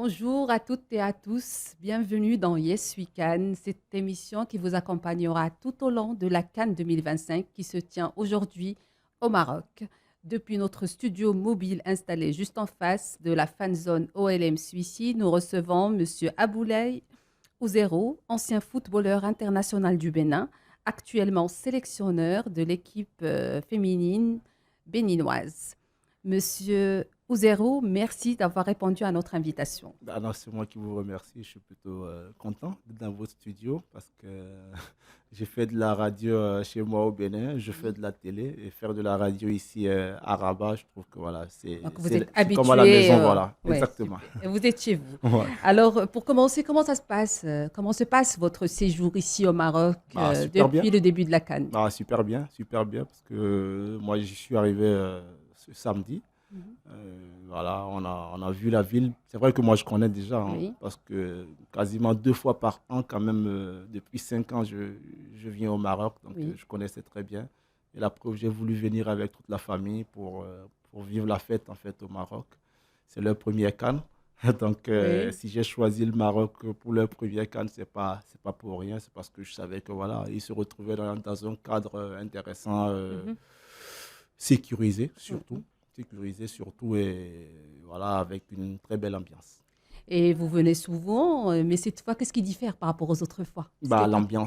Bonjour à toutes et à tous, bienvenue dans Yes We Can, cette émission qui vous accompagnera tout au long de la CAN 2025 qui se tient aujourd'hui au Maroc. Depuis notre studio mobile installé juste en face de la fan zone OLM Suissi, nous recevons M. Aboulaye Ouzero, ancien footballeur international du Bénin, actuellement sélectionneur de l'équipe féminine béninoise. Monsieur Ouzero, merci d'avoir répondu à notre invitation. Ah non, c'est moi qui vous remercie. Je suis plutôt content d'être dans votre studio parce que j'ai fait de la radio chez moi au Bénin, je fais Oui. de la télé et faire de la radio ici à Rabat, je trouve que voilà, Donc, vous êtes je suis comme à la habitué, maison, voilà, ouais, exactement. super. Et vous êtes chez vous. Ouais. Alors, pour commencer, comment ça se passe? Comment se passe votre séjour ici au Maroc Super bien, depuis le début de la CAN? super bien parce que moi j'y suis arrivé ce samedi. Mhm. Voilà, on a vu la ville. C'est vrai que moi, je connais déjà, hein, Oui, parce que quasiment 2 fois par an, quand même, depuis 5 ans, je viens au Maroc, donc oui, je connaissais très bien. Et la preuve, j'ai voulu venir avec toute la famille pour vivre la fête, en fait, au Maroc. C'est leur premier Cannes. Donc, oui. si j'ai choisi le Maroc pour leur premier Cannes, c'est pas pour rien, c'est parce que je savais que, voilà, ils se retrouvaient dans un cadre intéressant, Mhm, sécurisé, surtout mhm. sécurisé surtout et voilà, avec une très belle ambiance. Et vous venez souvent, mais cette fois, qu'est-ce qui diffère par rapport aux autres fois? Ce qui Bah, est particulier.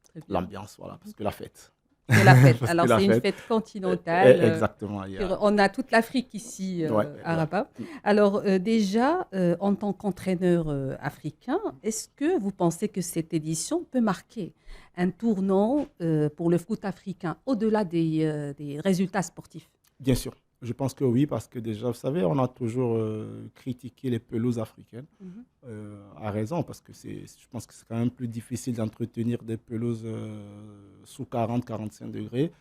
Très bien. l'ambiance, voilà, parce que la fête. C'est la fête. Parce que Alors, la c'est une fête, fête continentale. exactement, il y a, On a toute l'Afrique ici ouais, à ouais. Rabat. Alors, déjà, en tant qu'entraîneur africain, est-ce que vous pensez que cette édition peut marquer un tournant pour le foot africain au-delà des résultats sportifs? Bien sûr, je pense que oui, parce que déjà, vous savez, on a toujours critiqué les pelouses africaines, Mhm. à raison, parce que je pense que c'est quand même plus difficile d'entretenir des pelouses sous 40-45 degrés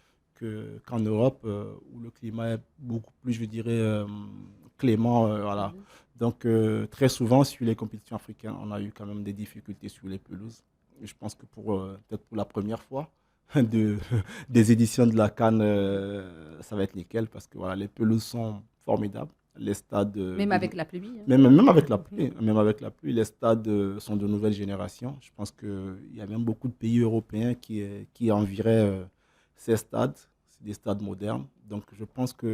qu'en Europe, où le climat est beaucoup plus, je dirais, clément. Voilà. Mhm. Donc, très souvent, sur les compétitions africaines, on a eu quand même des difficultés sur les pelouses. Et je pense que peut-être pour la première fois, de, des éditions de la CAN, ça va être nickel parce que voilà, les pelouses sont formidables. Les stades, Même avec la pluie, hein. même avec la Mhm. pluie, même avec la pluie, les stades sont de nouvelle génération. Je pense qu'il y a même beaucoup de pays européens qui envieraient ces stades. C'est des stades modernes. Donc je pense que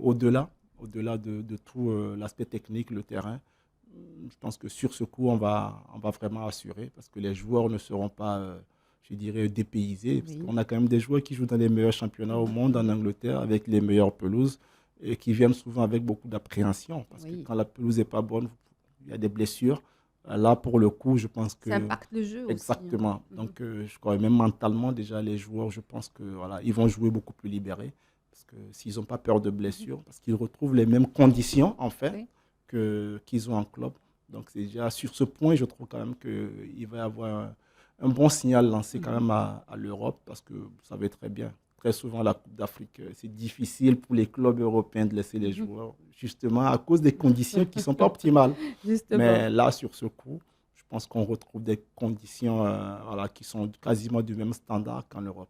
au-delà de tout l'aspect technique, le terrain, je pense que sur ce coup, on va vraiment assurer parce que les joueurs ne seront pas, je dirais, dépaysés. Parce Oui. qu'on a quand même des joueurs qui jouent dans les meilleurs championnats au Mhm. monde, en Mhm. Angleterre, avec les meilleures pelouses et qui viennent souvent avec beaucoup d'appréhension parce que Oui. quand la pelouse n'est pas bonne, il y a des blessures. Là, pour le coup, je pense Ça que impacte le jeu aussi, hein. exactement. Mhm. Donc, je crois même mentalement, déjà, les joueurs, je pense que voilà, ils vont jouer beaucoup plus libérés parce que s'ils n'ont pas peur de Mhm. blessures, parce qu'ils retrouvent les mêmes conditions, en fait, Oui. qu'ils ont en club. Donc, c'est déjà sur ce point, je trouve quand même qu'il va y avoir un bon signal lancé quand Mhm. même à l'Europe parce que vous savez très bien, très souvent, la Coupe d'Afrique, c'est difficile pour les clubs européens de laisser les Mhm. joueurs, justement à cause des conditions qui ne sont pas optimales. Justement. Mais là, sur ce coup, je pense qu'on retrouve des conditions voilà, qui sont quasiment du même standard qu'en Europe.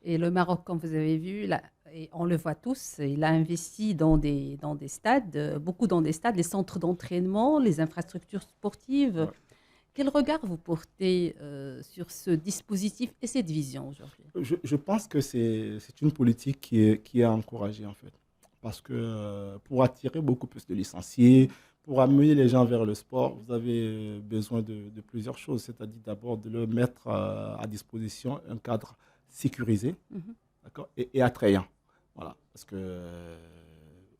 Et le Maroc, comme vous avez vu, là, et on le voit tous, il a investi dans des stades, beaucoup dans des stades, les centres d'entraînement, les infrastructures sportives. Ouais. Quel regard vous portez sur ce dispositif et cette vision aujourd'hui? Je pense que c'est une politique qui est encouragée, en fait. Parce que pour attirer beaucoup plus de licenciés, pour amener les gens vers le sport, vous avez besoin de plusieurs choses. C'est-à-dire d'abord de leur mettre à disposition un cadre sécurisé, Mhm. d'accord, et attrayant. Voilà. Parce que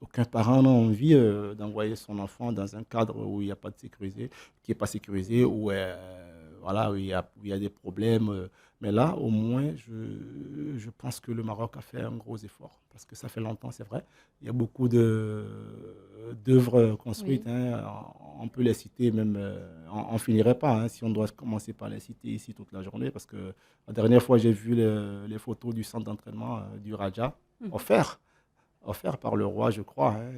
aucun parent n'a envie d'envoyer son enfant dans un cadre où il n'y a pas de sécurisé, qui n'est pas sécurisé, Oui. où, voilà, où il y a des problèmes. Mais là, au moins, je pense que le Maroc a fait un gros effort. Parce que ça fait longtemps, c'est vrai. Il y a beaucoup d'œuvres construites, Oui. hein. On peut les citer, même, on ne finirait pas hein, si on doit commencer par les citer ici toute la journée. Parce que la dernière fois, j'ai vu les photos du centre d'entraînement du Raja, Mhm. offert par le roi, je crois, hein,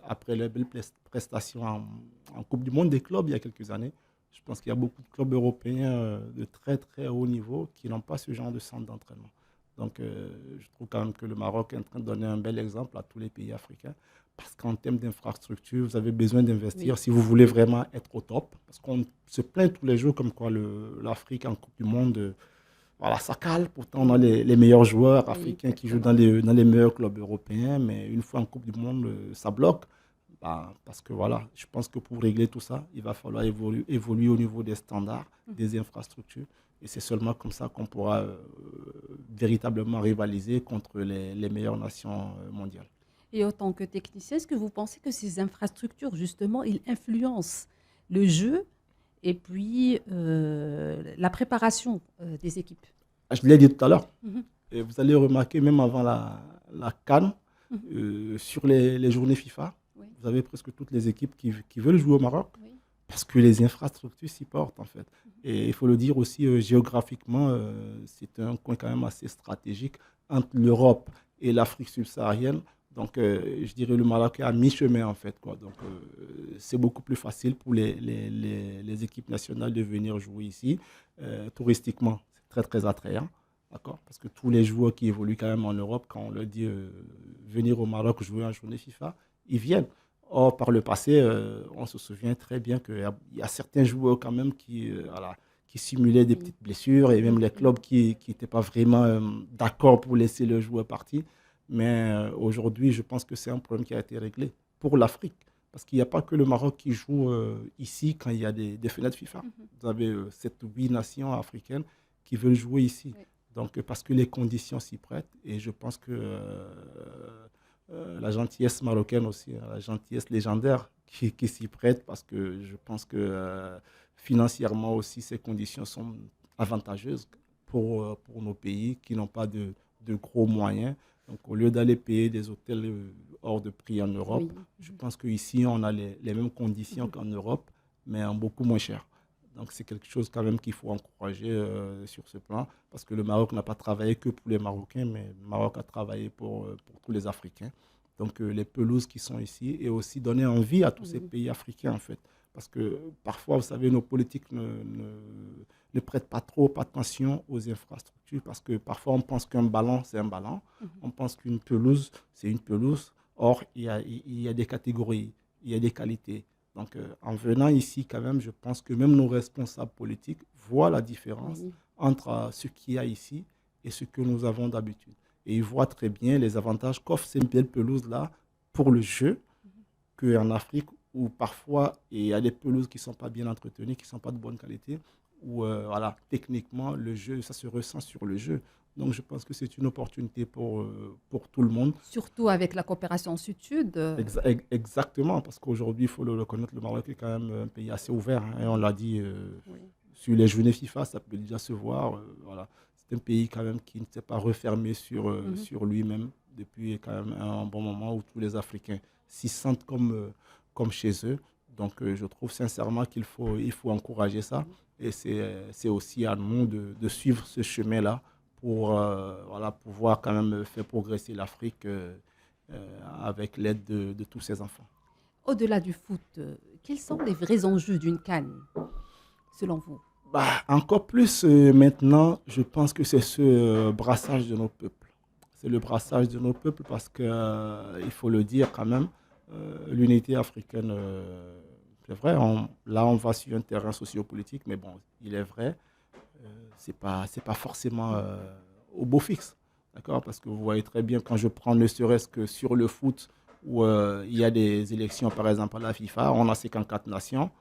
après les belles prestations en Coupe du Monde des clubs il y a quelques années. Je pense qu'il y a beaucoup de clubs européens de très très haut niveau qui n'ont pas ce genre de centre d'entraînement. Donc, je trouve quand même que le Maroc est en train de donner un bel exemple à tous les pays africains. Parce qu'en termes d'infrastructure, vous avez besoin d'investir Oui, si vous voulez vraiment être au top. Parce qu'on se plaint tous les jours comme quoi l'Afrique en Coupe du Monde, voilà, ça cale. Pourtant, on a les meilleurs joueurs oui, africains qui jouent exactement. dans les meilleurs clubs européens. Mais une fois en Coupe du Monde, ça bloque. Bah, parce que voilà, je pense que pour régler tout ça, il va falloir évoluer au niveau des standards, Mhm. des infrastructures. Et c'est seulement comme ça qu'on pourra véritablement rivaliser contre les meilleures nations mondiales. Et en tant que technicien, est-ce que vous pensez que ces infrastructures, justement, ils influencent le jeu et puis la préparation des équipes? Ah, je l'ai dit tout à l'heure, Mhm, et vous allez remarquer même avant la CAN, mhm. sur les journées FIFA, Oui, vous avez presque toutes les équipes qui veulent jouer au Maroc oui. parce que les infrastructures s'y portent en fait. Et il faut le dire aussi, géographiquement, c'est un coin quand même assez stratégique entre l'Europe et l'Afrique subsaharienne. Donc, je dirais le Maroc est à mi-chemin en fait, quoi. Donc, c'est beaucoup plus facile pour les équipes nationales de venir jouer ici. Touristiquement, c'est très très attrayant. D'accord? Parce que tous les joueurs qui évoluent quand même en Europe, quand on leur dit venir au Maroc jouer en journée FIFA, ils viennent. Or, par le passé, on se souvient très bien qu'il y a certains joueurs quand même voilà, qui simulaient des Oui. petites blessures et même Mhm, les mhm. clubs qui n'étaient pas vraiment d'accord pour laisser le joueur partir. Mais aujourd'hui, je pense que c'est un problème qui a été réglé pour l'Afrique. Parce qu'il n'y a pas que le Maroc qui joue ici quand il y a des fenêtres FIFA. Mhm. Vous avez 7 ou 8 nations africaines qui veulent jouer ici. Oui. Donc, parce que les conditions s'y prêtent. Et je pense que la gentillesse marocaine aussi, hein, la gentillesse légendaire qui s'y prête parce que je pense que financièrement aussi, ces conditions sont avantageuses pour nos pays qui n'ont pas de gros moyens. Donc, au lieu d'aller payer des hôtels hors de prix en Europe, Oui. je pense qu'ici, on a les mêmes conditions Mhm. qu'en Europe, mais en beaucoup moins cher. Donc, c'est quelque chose quand même qu'il faut encourager sur ce plan, parce que le Maroc n'a pas travaillé que pour les Marocains, mais le Maroc a travaillé pour tous les Africains. Donc, les pelouses qui sont ici et aussi donner envie à tous ces Oui. pays africains, en fait. Parce que parfois, vous savez, nos politiques ne prêtent pas trop attention aux infrastructures, parce que parfois, on pense qu'un ballon, c'est un ballon. Mhm. On pense qu'une pelouse, c'est une pelouse. Or, il y a des catégories, il y a des qualités. Donc, en venant ici, quand même, je pense que même nos responsables politiques voient la différence Oui. entre ce qu'il y a ici et ce que nous avons d'habitude. Et ils voient très bien les avantages qu'offrent ces belles pelouses-là pour le jeu, qu'en Afrique, où parfois il y a des pelouses qui ne sont pas bien entretenues, qui ne sont pas de bonne qualité, où voilà, techniquement, le jeu, ça se ressent sur le jeu. Donc, je pense que c'est une opportunité pour tout le monde. Surtout avec la coopération sud-sud. Exactement, parce qu'aujourd'hui, il faut le reconnaître, le Maroc est quand même un pays assez ouvert, hein, et on l'a dit Oui. sur les journées FIFA, ça peut déjà se voir. Voilà. C'est un pays quand même qui ne s'est pas refermé Mhm. sur lui-même depuis quand même un bon moment où tous les Africains s'y sentent comme chez eux. Donc, je trouve sincèrement il faut encourager ça. Oui. Et c'est aussi à nous de suivre ce chemin-là pour voilà, pouvoir quand même faire progresser l'Afrique avec l'aide de tous ses enfants. Au-delà du foot, quels sont les vrais enjeux d'une CAN, selon vous? Bah, encore plus maintenant, je pense que c'est ce brassage de nos peuples. C'est le brassage de nos peuples parce que, il faut le dire quand même, l'unité africaine, c'est vrai, là on va sur un terrain sociopolitique, mais bon, il est vrai, c'est pas forcément au beau fixe. D'accord? Parce que vous voyez très bien, quand je prends ne serait-ce que sur le foot, où il y a des élections, par exemple, à la FIFA, on a 54 nations.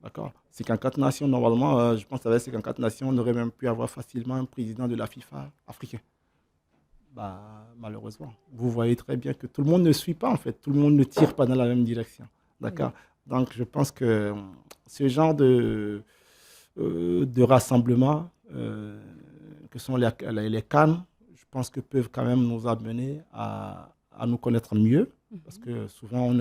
D'accord? 54 nations, normalement, je pense qu'avec 54 nations, on aurait même pu avoir facilement un président de la FIFA africain. Bah, malheureusement, vous voyez très bien que tout le monde ne suit pas, en fait. Tout le monde ne tire pas dans la même direction. Oui. D'accord? Donc, je pense que ce genre de rassemblement que sont les CAN, je pense que peuvent quand même nous amener à nous connaître mieux. Parce Mhm. que souvent,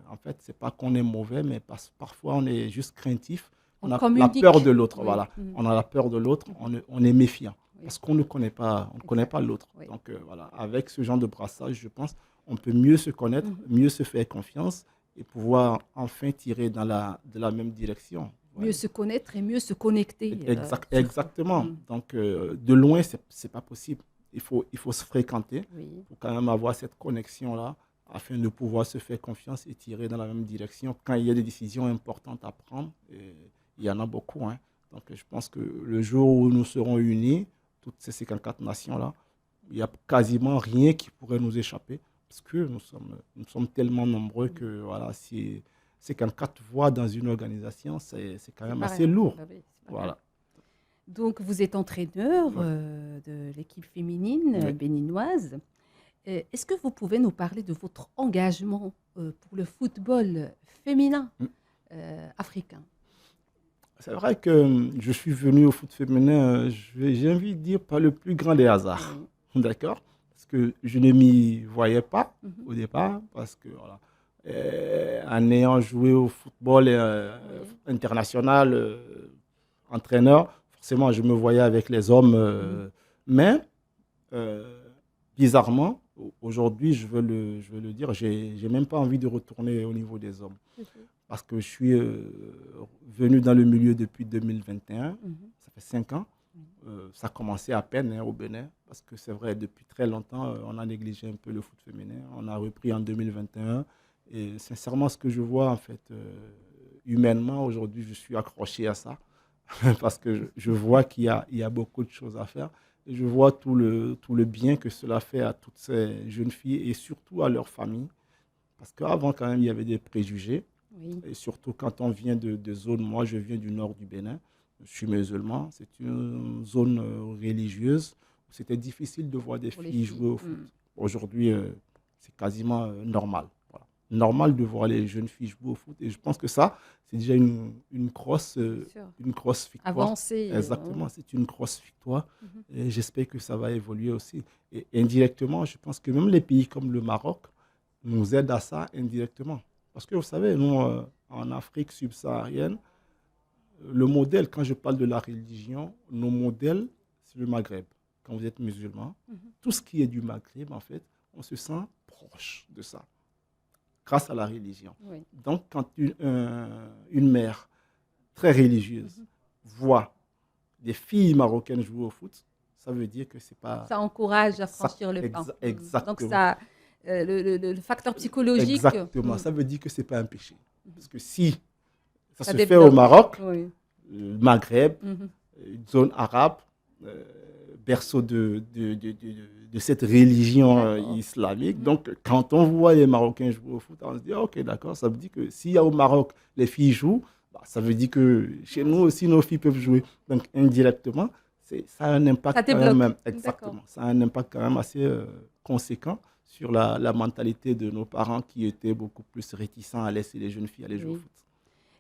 en fait, c'est pas qu'on est mauvais, mais parfois, on est juste craintif. On On a la peur de communique. l'autre, Oui. voilà. Mhm. On a la peur de l'autre, Mhm. on est méfiant. Oui. Parce qu'on ne connaît pas, on connaît Exact. pas l'autre. Oui. Donc, voilà, avec ce genre de brassage, je pense, on peut mieux se connaître, Mhm. mieux se faire confiance et pouvoir enfin tirer de la même direction. Mieux Voilà. se connaître et mieux se connecter, surtout. Exactement. Mhm. Donc, de loin, c'est pas possible. il faut se fréquenter Oui. pour quand même avoir cette connexion-là afin de pouvoir se faire confiance et tirer dans la même direction quand il y a des décisions importantes à prendre. Et il y en a beaucoup, hein. Donc, je pense que le jour où nous serons unis, toutes ces 54 nations-là, il n'y a quasiment rien qui pourrait nous échapper parce que nous sommes tellement nombreux que voilà, si 54 voix dans une organisation, c'est quand C'est même pareil. assez lourd. Bah oui, c'est pareil. Voilà. Donc, vous êtes entraîneur Ouais. de l'équipe féminine Oui. béninoise. Est-ce que vous pouvez nous parler de votre engagement pour le football féminin Mm. africain? C'est vrai que je suis venu au foot féminin, j'ai envie de dire, par le plus grand des hasards. Oui. D'accord? Parce que je ne m'y voyais pas Mhm. au départ, parce que voilà, en ayant joué au football Oui. international, entraîneur, forcément, je me voyais avec les hommes. Mais, euh, bizarrement, aujourd'hui, je veux le dire, j'ai même pas envie de retourner au niveau des hommes. Ok. Parce que je suis venu dans le milieu depuis 2021, Mhm. ça fait 5 ans. Ça a commencé à peine, hein, au Bénin, parce que c'est vrai, depuis très longtemps, on a négligé un peu le foot féminin. On a repris en 2021. Et sincèrement, ce que je vois, en fait, humainement, aujourd'hui, je suis accroché à ça, parce que je vois il y a beaucoup de choses à faire. Et je vois tout le bien que cela fait à toutes ces jeunes filles et surtout à leurs familles. Parce qu'avant, quand même, il y avait des préjugés. Oui. Et surtout quand on vient de zones, moi je viens du nord du Bénin, je suis musulman, c'est une zone religieuse où c'était difficile de voir des Pour les filles filles. jouer au foot. Aujourd'hui, c'est quasiment normal. Voilà. Normal de voir les jeunes filles jouer au foot. Et je pense que ça, c'est déjà Bien sûr. une grosse victoire. Avancer. Exactement, c'est une grosse victoire. Mhm. Et j'espère que ça va évoluer aussi. Et indirectement, je pense que même les pays comme le Maroc nous aident à ça indirectement. Parce que vous savez, nous, en Afrique subsaharienne, le modèle, quand je parle de la religion, nos modèles, c'est le Maghreb. Quand vous êtes musulman, Mhm. tout ce qui est du Maghreb, en fait, on se sent proche de ça, grâce à la religion. Oui. Donc, quand une mère très religieuse Mhm. voit des filles marocaines jouer au foot, ça veut dire que c'est pas... Ça encourage à Ça, franchir le pas. Donc, exactement. ça, le facteur psychologique. Exactement. Ça veut dire que ce n'est pas un péché. Parce que si ça Ça se fait au développe. Maroc, Oui. le Maghreb, Mhm. une zone arabe, euh, berceau de cette religion D'accord. islamique. Mhm. Donc, quand on voit les Marocains jouer au foot, on se dit, ok, d'accord, ça veut dire que s'il y a au Maroc, les filles jouent, bah, ça veut dire que chez nous aussi, nos filles peuvent jouer. Donc, indirectement, ça a un impact Ça quand débloque. même, D'accord. exactement, ça a un impact quand même assez conséquent sur la mentalité de nos parents qui étaient beaucoup plus réticents à laisser les jeunes filles aller jouer au Oui. foot.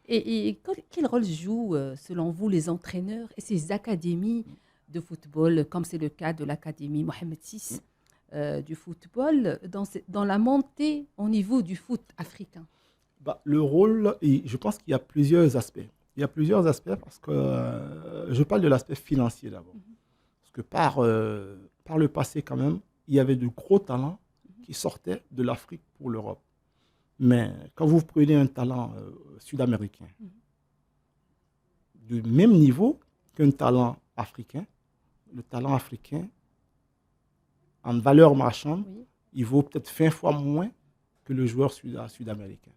Et quel rôle jouent, selon vous, les entraîneurs et ces académies de football, comme c'est le cas de l'académie Mohamed VI du football, dans la montée au niveau du foot africain? Bah, le rôle, je pense qu'il y a plusieurs aspects. Il y a plusieurs aspects parce que je parle de l'aspect financier d'abord. Parce que par le passé, quand même, il y avait de gros talents qui sortaient de l'Afrique pour l'Europe. Mais quand vous prenez un talent sud-américain du même niveau qu'un talent africain, le talent africain, en valeur marchande, Oui. il vaut peut-être 20 fois moins que le joueur sud-américain.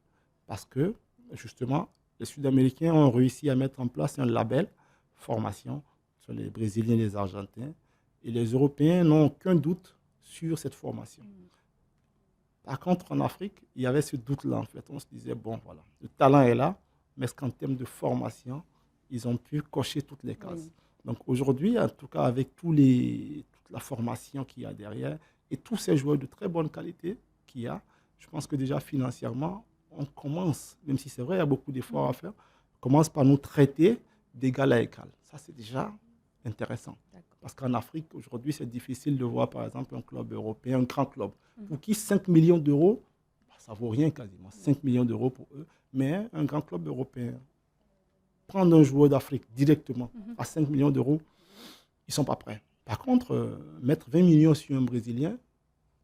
Parce que, justement, les Sud-Américains ont réussi à mettre en place un label formation sur les Brésiliens et les Argentins. Et les Européens n'ont aucun doute sur cette formation. Par contre, en Afrique, il y avait ce doute-là, en fait. On se disait, bon, voilà, le talent est là, mais est-ce qu'en termes de formation, ils ont pu cocher toutes les cases? Oui. Donc aujourd'hui, en tout cas, avec toute la formation qu'il y a derrière et tous ces joueurs de très bonne qualité qu'il y a, je pense que déjà financièrement, on commence, même si c'est vrai, il y a beaucoup d'efforts à faire, on commence par nous traiter d'égal à égal. Ça, c'est déjà intéressant. D'accord. Parce qu'en Afrique, aujourd'hui, c'est difficile de voir, par exemple, un club européen, un grand club, pour qui 5 millions d'euros, ça ne vaut rien quasiment, 5 millions d'euros pour eux, mais un grand club européen, prendre un joueur d'Afrique directement à 5 millions d'euros, ils ne sont pas prêts. Par contre, mettre 20 millions sur un Brésilien,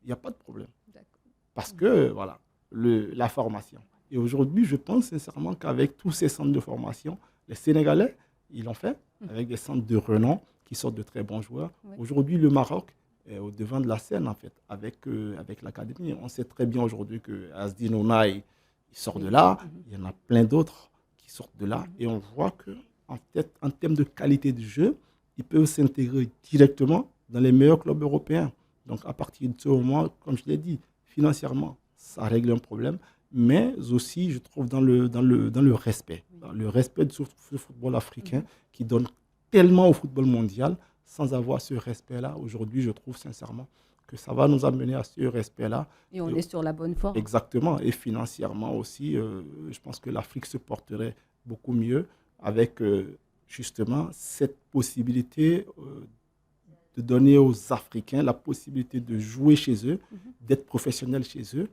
il n'y a pas de problème. D'accord. Parce que, voilà, la formation. Et aujourd'hui, je pense sincèrement qu'avec tous ces centres de formation, les Sénégalais, ils l'ont fait, avec des centres de renom qui sortent de très bons joueurs. Oui. Aujourd'hui, le Maroc au devant de la scène, en fait, avec l'académie. On sait très bien aujourd'hui que Asdin Onaï, il sort de là. Il y en a plein d'autres qui sortent de là. Et on voit qu'en termes de qualité de jeu, ils peuvent s'intégrer directement dans les meilleurs clubs européens. Donc, à partir de ce moment, comme je l'ai dit, financièrement, ça règle un problème, mais aussi, je trouve, dans le respect. Dans le respect de ce football africain qui donne tellement au football mondial. Sans avoir ce respect-là, aujourd'hui, je trouve sincèrement que ça va nous amener à ce respect-là. Et on est sur la bonne voie. Exactement. Et financièrement aussi, je pense que l'Afrique se porterait beaucoup mieux avec justement cette possibilité de donner aux Africains la possibilité de jouer chez eux, d'être professionnels chez eux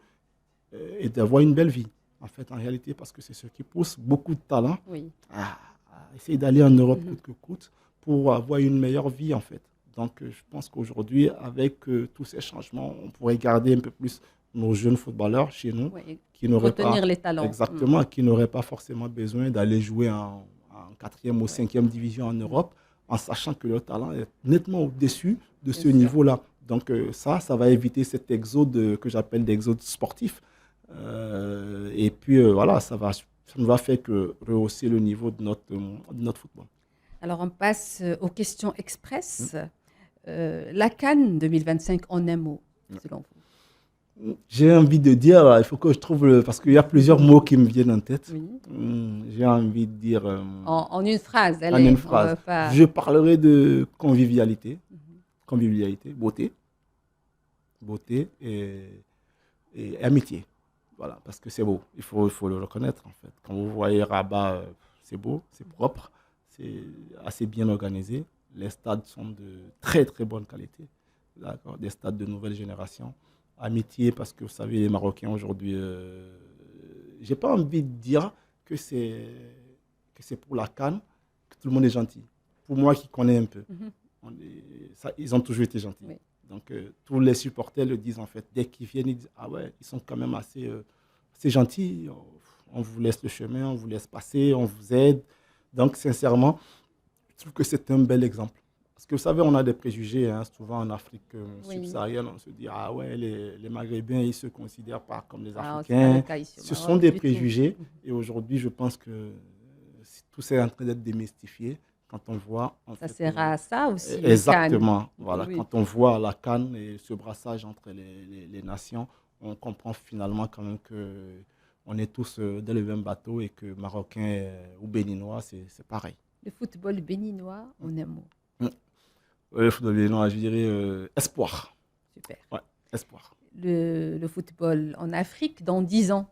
et d'avoir une belle vie. En fait, en réalité, parce que c'est ce qui pousse beaucoup de talents à essayer d'aller en Europe coûte que coûte, pour avoir une meilleure vie, en fait. Donc, je pense qu'aujourd'hui, avec tous ces changements, on pourrait garder un peu plus nos jeunes footballeurs chez nous, qui n'auraient retenir les talents. Exactement, qui n'auraient pas forcément besoin d'aller jouer en 4e ou 5e division en Europe, en sachant que leur talent est nettement au-dessus de ce niveau-là. Donc, ça va éviter cet exode que j'appelle l'exode sportif. Et puis, voilà, ça ne va faire que rehausser le niveau de notre football. Alors, on passe aux questions express. La CAN 2025, en un mot, selon vous? J'ai envie de dire, il faut que je trouve, parce qu'il y a plusieurs mots qui me viennent en tête. J'ai envie de dire... en une phrase. Je parlerai de convivialité, beauté et amitié. Voilà, parce que c'est beau, il faut le reconnaître en fait. Quand vous voyez Rabat, c'est beau, c'est propre. C'est assez bien organisé. Les stades sont de très, très bonne qualité. D'accord, des stades de nouvelle génération. Amitié, parce que vous savez, les Marocains aujourd'hui, je n'ai pas envie de dire que c'est pour la CAN que tout le monde est gentil. Pour moi qui connais un peu, ils ont toujours été gentils. Oui. Donc, tous les supporters le disent en fait. Dès qu'ils viennent, ils disent « Ah ouais, ils sont quand même assez gentils. On vous laisse le chemin, on vous laisse passer, on vous aide. » Donc, sincèrement, je trouve que c'est un bel exemple. Parce que vous savez, on a des préjugés, hein, souvent en Afrique subsaharienne, on se dit « Ah ouais, les Maghrébins, ils ne se considèrent pas comme les Africains. » Ce sont des préjugés. Et aujourd'hui, je pense que tout ça est en train d'être démystifié. Quand on voit... Ça sert à ça aussi. Exactement. Voilà, oui. Quand on voit la CAN et ce brassage entre les nations, on comprend finalement quand même qu'on est tous dans le même bateau et que Marocains ou Béninois, c'est pareil. Le football béninois, en un mot. Le football béninois, je dirais espoir. Super. Ouais, espoir. Le football en Afrique dans 10 ans.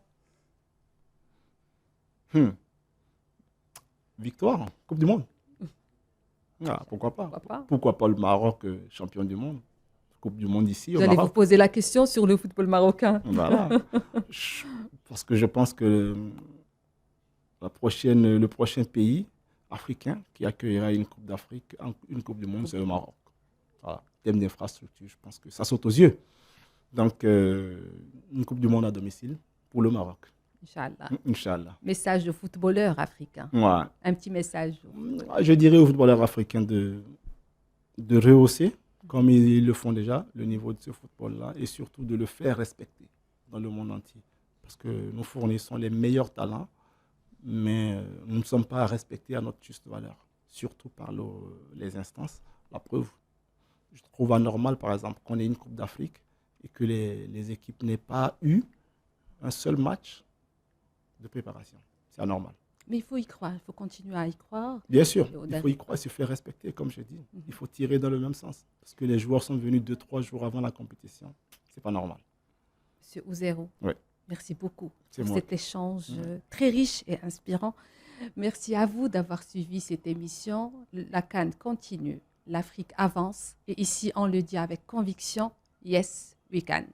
Victoire, Coupe du Monde. Ah, pourquoi pas? Pourquoi pas le Maroc champion du monde? Coupe du monde ici au Maroc. J'allais vous poser la question sur le football marocain. Voilà. Parce que je pense que le prochain pays africain qui accueillera une Coupe d'Afrique, une Coupe du monde, c'est le Maroc. Voilà. Thème d'infrastructure, je pense que ça saute aux yeux. Donc, une Coupe du monde à domicile pour le Maroc. Inch'Allah. Inch'Allah. Message de footballeur africain. Ouais. Un petit message. Je dirais aux footballeurs africains de rehausser, comme ils le font déjà, le niveau de ce football-là, et surtout de le faire respecter dans le monde entier. Parce que nous fournissons les meilleurs talents, mais nous ne sommes pas respectés à notre juste valeur, surtout par les instances. La preuve, je trouve anormal, par exemple, qu'on ait une Coupe d'Afrique et que les équipes n'aient pas eu un seul match de préparation. C'est anormal. Mais il faut y croire, il faut continuer à y croire. Bien sûr, il faut y croire, il se faire respecter, comme je dis. Il faut tirer dans le même sens. Parce que les joueurs sont venus 2-3 jours avant la compétition. Ce n'est pas normal. Monsieur Ouzero, oui. Merci beaucoup pour cet échange très riche et inspirant. Merci à vous d'avoir suivi cette émission. La CAN continue, l'Afrique avance. Et ici, on le dit avec conviction, yes, we can.